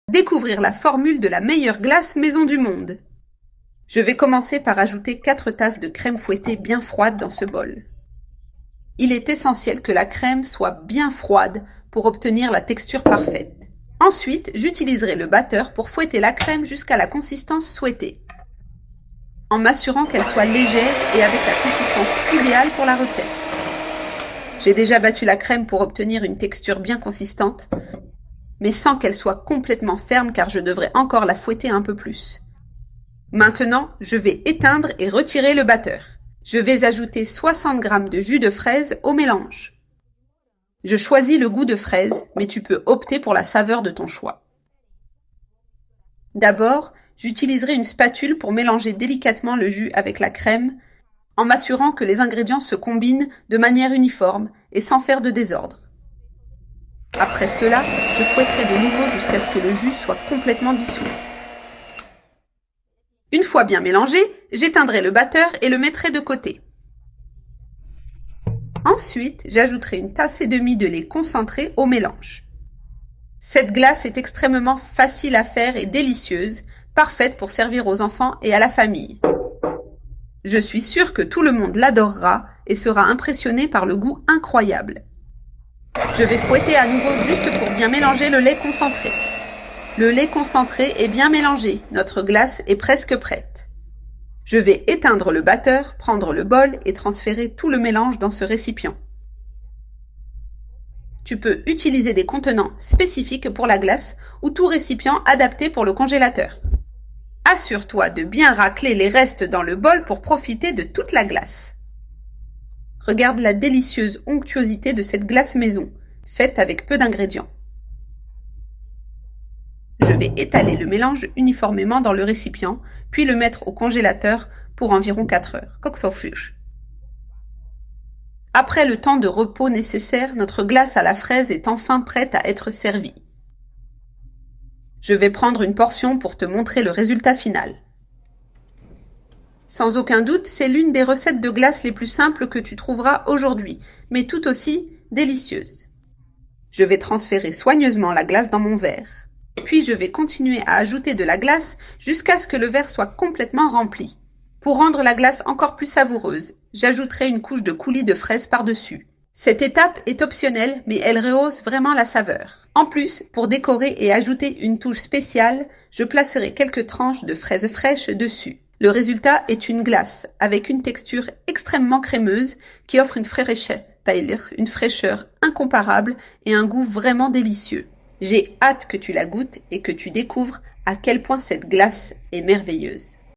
Découvrir la formule de la meilleure glace maison du monde. Je vais commencer par ajouter 4 tasses de crème fouettée bien froide dans ce bol. Il est essentiel que la crème soit bien froide pour obtenir la texture parfaite. Ensuite, j'utiliserai le batteur pour fouetter la crème jusqu'à la consistance souhaitée, en m'assurant qu'elle soit légère et avec la consistance idéale pour la recette. J'ai déjà battu la crème pour obtenir une texture bien consistante, mais sans qu'elle soit complètement ferme car je devrais encore la fouetter un peu plus. Maintenant, je vais éteindre et retirer le batteur. Je vais ajouter 60 g de jus de fraise au mélange. Je choisis le goût de fraise, mais tu peux opter pour la saveur de ton choix. D'abord, j'utiliserai une spatule pour mélanger délicatement le jus avec la crème, en m'assurant que les ingrédients se combinent de manière uniforme et sans faire de désordre. Après cela, je fouetterai de nouveau jusqu'à ce que le jus soit complètement dissous. Une fois bien mélangé, j'éteindrai le batteur et le mettrai de côté. Ensuite, j'ajouterai une tasse et demie de lait concentré au mélange. Cette glace est extrêmement facile à faire et délicieuse, parfaite pour servir aux enfants et à la famille. Je suis sûre que tout le monde l'adorera et sera impressionné par le goût incroyable. Je vais fouetter à nouveau juste pour bien mélanger le lait concentré. Le lait concentré est bien mélangé, notre glace est presque prête. Je vais éteindre le batteur, prendre le bol et transférer tout le mélange dans ce récipient. Tu peux utiliser des contenants spécifiques pour la glace ou tout récipient adapté pour le congélateur. Assure-toi de bien racler les restes dans le bol pour profiter de toute la glace. Regarde la délicieuse onctuosité de cette glace maison, faite avec peu d'ingrédients. Je vais étaler le mélange uniformément dans le récipient, puis le mettre au congélateur pour environ 4 heures. Koksoflush. Après le temps de repos nécessaire, notre glace à la fraise est enfin prête à être servie. Je vais prendre une portion pour te montrer le résultat final. Sans aucun doute, c'est l'une des recettes de glace les plus simples que tu trouveras aujourd'hui, mais tout aussi délicieuse. Je vais transférer soigneusement la glace dans mon verre. Puis je vais continuer à ajouter de la glace jusqu'à ce que le verre soit complètement rempli. Pour rendre la glace encore plus savoureuse, j'ajouterai une couche de coulis de fraises par-dessus. Cette étape est optionnelle, mais elle rehausse vraiment la saveur. En plus, pour décorer et ajouter une touche spéciale, je placerai quelques tranches de fraises fraîches dessus. Le résultat est une glace avec une texture extrêmement crémeuse qui offre une fraîcheur incomparable et un goût vraiment délicieux. J'ai hâte que tu la goûtes et que tu découvres à quel point cette glace est merveilleuse.